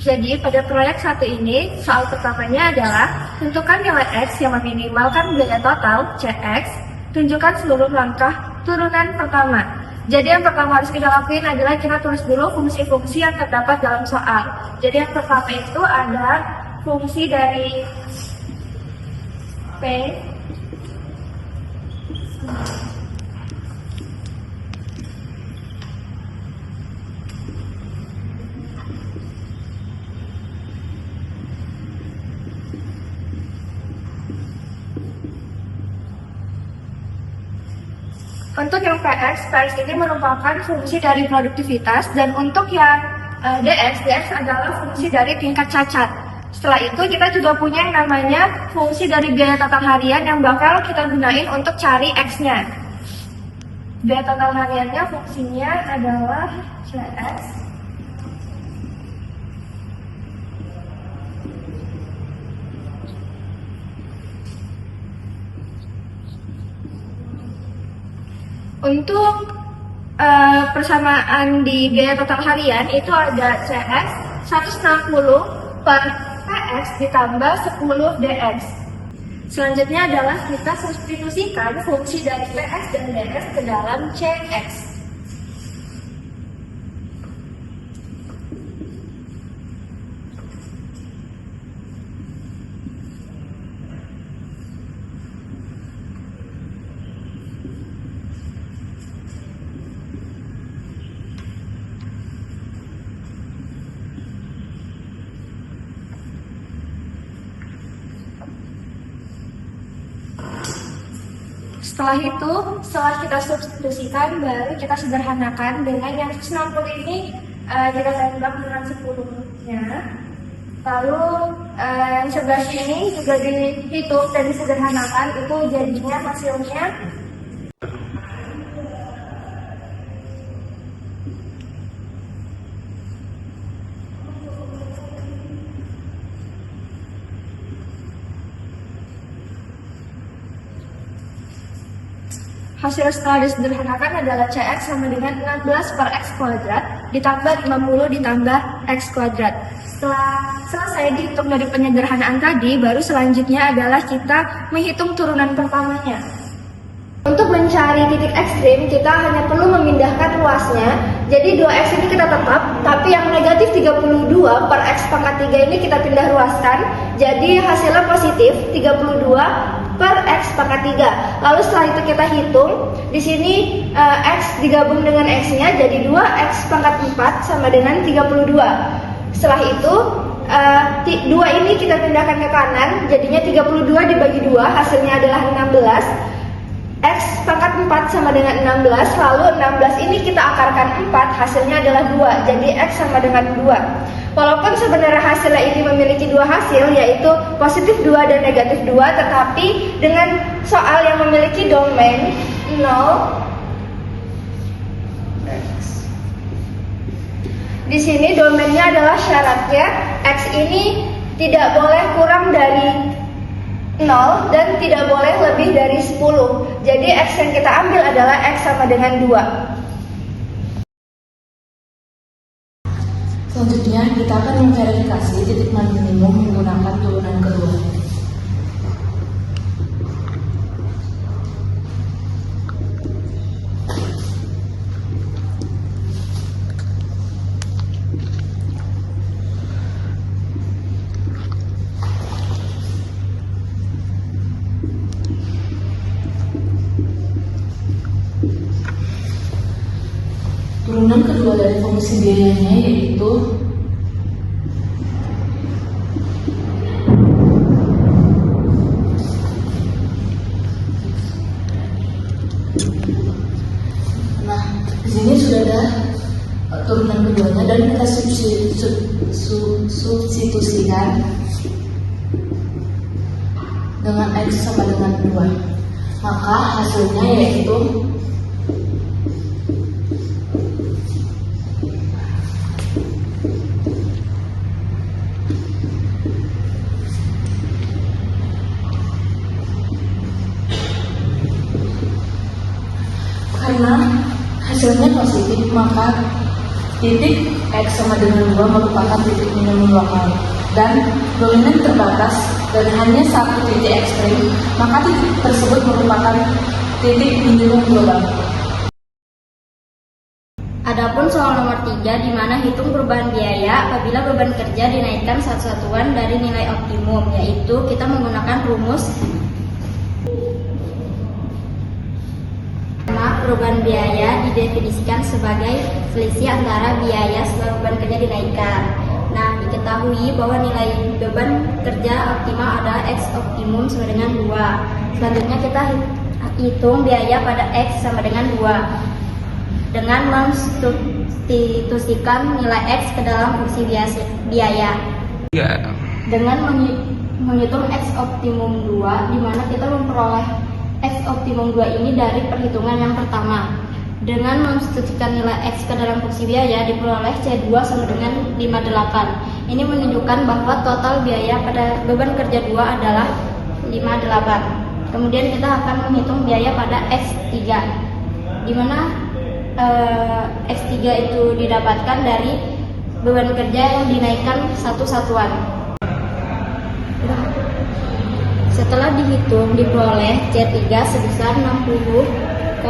Jadi pada proyek satu ini, soal pertamanya adalah tentukan nilai X yang meminimalkan biaya total CX, tunjukkan seluruh langkah turunan pertama. Jadi yang pertama harus kita lakuin adalah kita tulis dulu fungsi-fungsi yang terdapat dalam soal. Jadi yang pertama itu ada fungsi dari P Untuk yang PX ini merupakan fungsi dari produktivitas, dan untuk yang DX adalah fungsi dari tingkat cacat. Setelah itu kita juga punya yang namanya fungsi dari biaya total harian yang bakal kita gunain untuk cari X-nya. Biaya total hariannya fungsinya adalah CX Untuk persamaan di biaya total harian itu ada CX 160 per PX ditambah 10 DX. Selanjutnya adalah kita substitusikan fungsi dari PX dan DX ke dalam CX. Setelah kita substitusikan, baru kita sederhanakan dengan yang 160 ini kita tambah dengan 10-nya. Lalu yang sebelah sini juga dihitung dan disederhanakan, itu jadinya hasilnya hasil setelah disederhanakan adalah CX sama dengan 16 per X kuadrat ditambah 50 ditambah X kuadrat. Setelah selesai dihitung dari penyederhanaan tadi, baru selanjutnya adalah kita menghitung turunan pertamanya. Untuk mencari titik ekstrim, kita hanya perlu memindahkan ruasnya. Jadi 2X ini kita tetap, tapi yang negatif 32 per X pangkat 3 ini kita pindah ruaskan. Jadi hasilnya positif 32 per X pangkat 3. Lalu setelah itu kita hitung, di sini X digabung dengan X-nya jadi 2X pangkat 4 sama dengan 32. Setelah itu 2 ini kita pindahkan ke kanan, jadinya 32 dibagi 2, hasilnya adalah 16. X pangkat 4 sama dengan 16, lalu 16 ini kita akarkan 4, hasilnya adalah 2, jadi X sama dengan 2. Walaupun sebenarnya hasilnya ini memiliki dua hasil, yaitu positif 2 dan negatif 2, tetapi dengan soal yang memiliki domain 0, di sini domainnya adalah syaratnya X ini tidak boleh kurang dari 0 dan tidak boleh lebih dari 10. Jadi X yang kita ambil adalah X sama dengan 2. Selanjutnya kita akan memverifikasi titik minimum menggunakan turunan kedua. Turunan kedua dari fungsi biayanya yaitu di sini sudah ada turunan keduanya dan kita substitusikan dengan X sama dengan 2. Maka hasilnya yaitu karena hasilnya positif, maka Titik X sama dengan 2 merupakan titik minimum lokal dan dominan terbatas dan hanya satu titik ekstrim, maka titik tersebut merupakan titik minimum global. Adapun soal nomor 3 di mana hitung perubahan biaya apabila beban kerja dinaikkan satu satuan dari nilai optimum, yaitu kita menggunakan rumus perubahan biaya didefinisikan sebagai selisih antara biaya setelah beban kerja dinaikkan. Nah, diketahui bahwa nilai beban kerja optimal adalah X optimum sama dengan 2. Selanjutnya kita hitung biaya pada X sama dengan 2 dengan mensubstitusikan nilai X ke dalam fungsi biaya. Dengan menghitung X optimum 2, di mana kita memperoleh X optimum 2 ini dari perhitungan yang pertama. Dengan mensubstitusikan nilai X ke dalam fungsi biaya, diperoleh C2 sama dengan 58. Ini menunjukkan bahwa total biaya pada beban kerja 2 adalah 58. Kemudian kita akan menghitung biaya pada X3, di mana X3 itu didapatkan dari beban kerja yang dinaikkan satu satuan. Setelah dihitung, diperoleh C3 sebesar 60,778.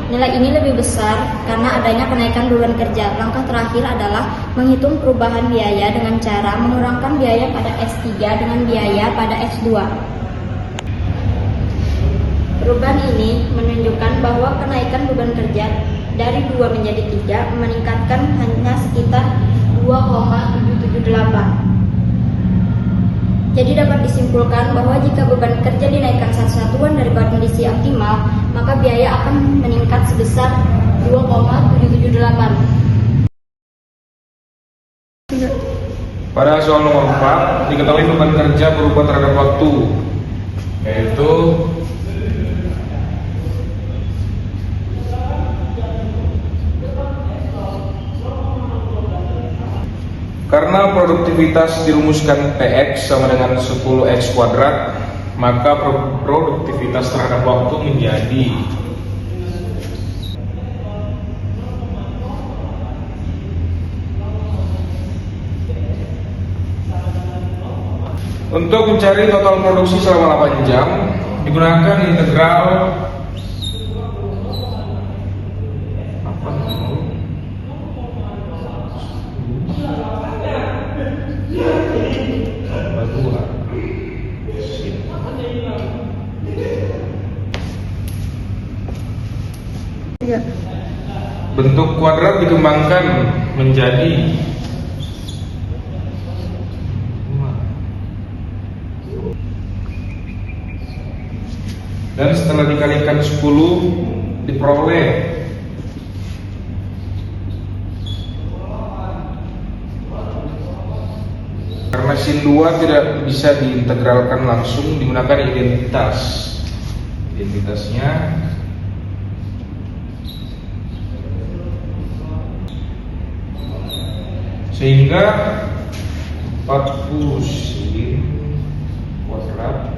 Nilai ini lebih besar karena adanya kenaikan beban kerja. Langkah terakhir adalah menghitung perubahan biaya dengan cara mengurangkan biaya pada X3 dengan biaya pada X2. Perubahan ini menunjukkan bahwa kenaikan beban kerja dari 2 menjadi 3 meningkatkan hanya sekitar 2,778. Jadi dapat disimpulkan bahwa jika beban kerja dinaikkan satu satuan dari kondisi optimal, maka biaya akan meningkat sebesar 2,778. Pada soal nomor 4, diketahui beban kerja berubah terhadap waktu, yaitu karena produktivitas dirumuskan PX sama dengan 10X kuadrat, maka produktivitas terhadap waktu menjadi untuk mencari total produksi selama 8 jam digunakan integral bentuk kuadrat dikembangkan menjadi dan setelah dikalikan 10 diperoleh karena sin 2 tidak bisa diintegralkan langsung, digunakan identitasnya sehingga 40 sin kuadrat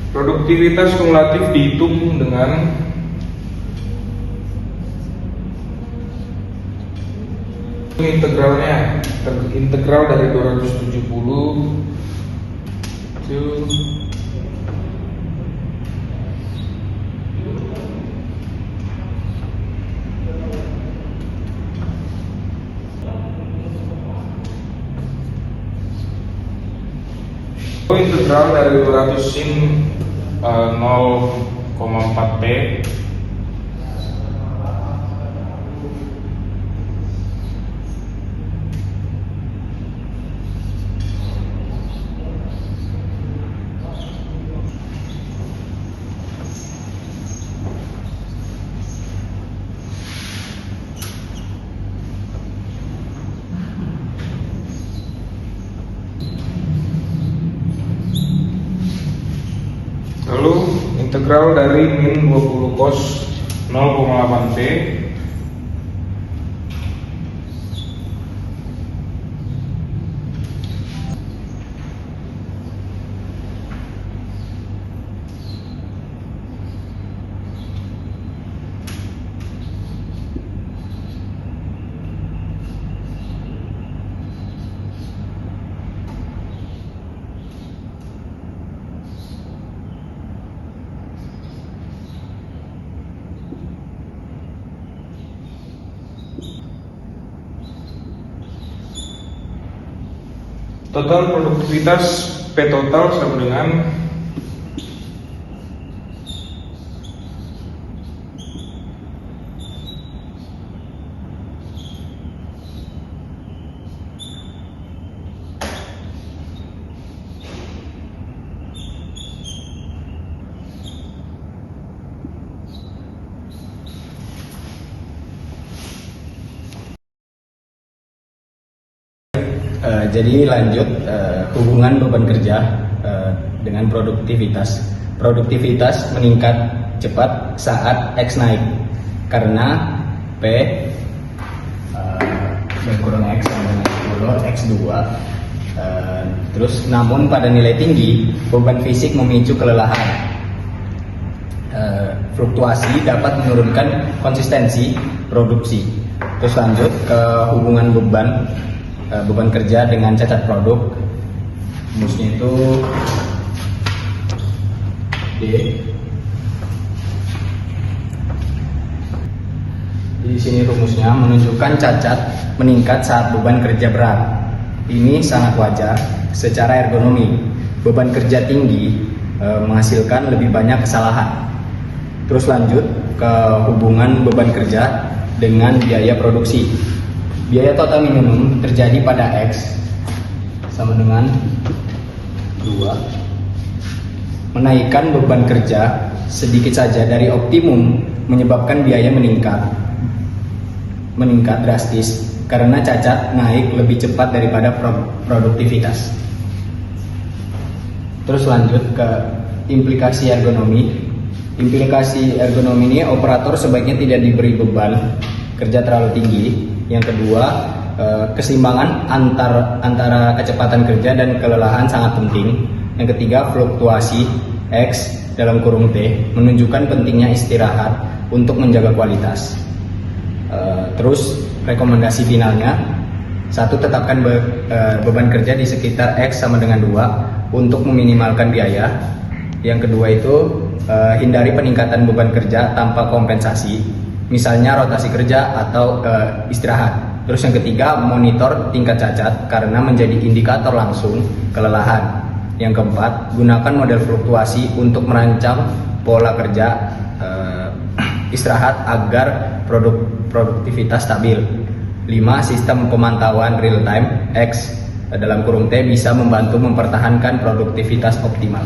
produktivitas kumulatif dihitung dengan integral dari 270 to integral dari 200 sin 0,4 T lalu integral dari min 20 cos 0,8 T Total produktivitas P total sama dengan jadi lanjut hubungan beban kerja dengan produktivitas. Produktivitas meningkat cepat saat X naik karena P kurang X sama dengan 10 X2. Terus namun pada nilai tinggi beban fisik memicu kelelahan. Fluktuasi dapat menurunkan konsistensi produksi. Terus lanjut ke hubungan beban kerja dengan cacat produk. Rumusnya itu D. Di sini rumusnya menunjukkan cacat meningkat saat beban kerja berat. Ini sangat wajar secara ergonomi. Beban kerja tinggi menghasilkan lebih banyak kesalahan. Terus lanjut ke hubungan beban kerja dengan biaya produksi. Biaya total minimum terjadi pada X sama dengan 2. Menaikkan beban kerja sedikit saja dari optimum menyebabkan biaya meningkat drastis karena cacat naik lebih cepat daripada produktivitas. Terus lanjut ke implikasi ergonomi. Implikasi ergonomi ini operator sebaiknya tidak diberi beban kerja terlalu tinggi. Yang kedua, keseimbangan antara kecepatan kerja dan kelelahan sangat penting. Yang ketiga, fluktuasi X dalam kurung T menunjukkan pentingnya istirahat untuk menjaga kualitas. Terus rekomendasi finalnya, 1. Tetapkan beban kerja di sekitar X sama dengan 2 untuk meminimalkan biaya. Yang kedua itu hindari peningkatan beban kerja tanpa kompensasi, misalnya rotasi kerja atau istirahat. Terus yang ketiga, monitor tingkat cacat karena menjadi indikator langsung kelelahan. Yang keempat, gunakan model fluktuasi untuk merancang pola kerja istirahat agar produktivitas stabil. 5. Sistem pemantauan real time X dalam kurung T bisa membantu mempertahankan produktivitas optimal.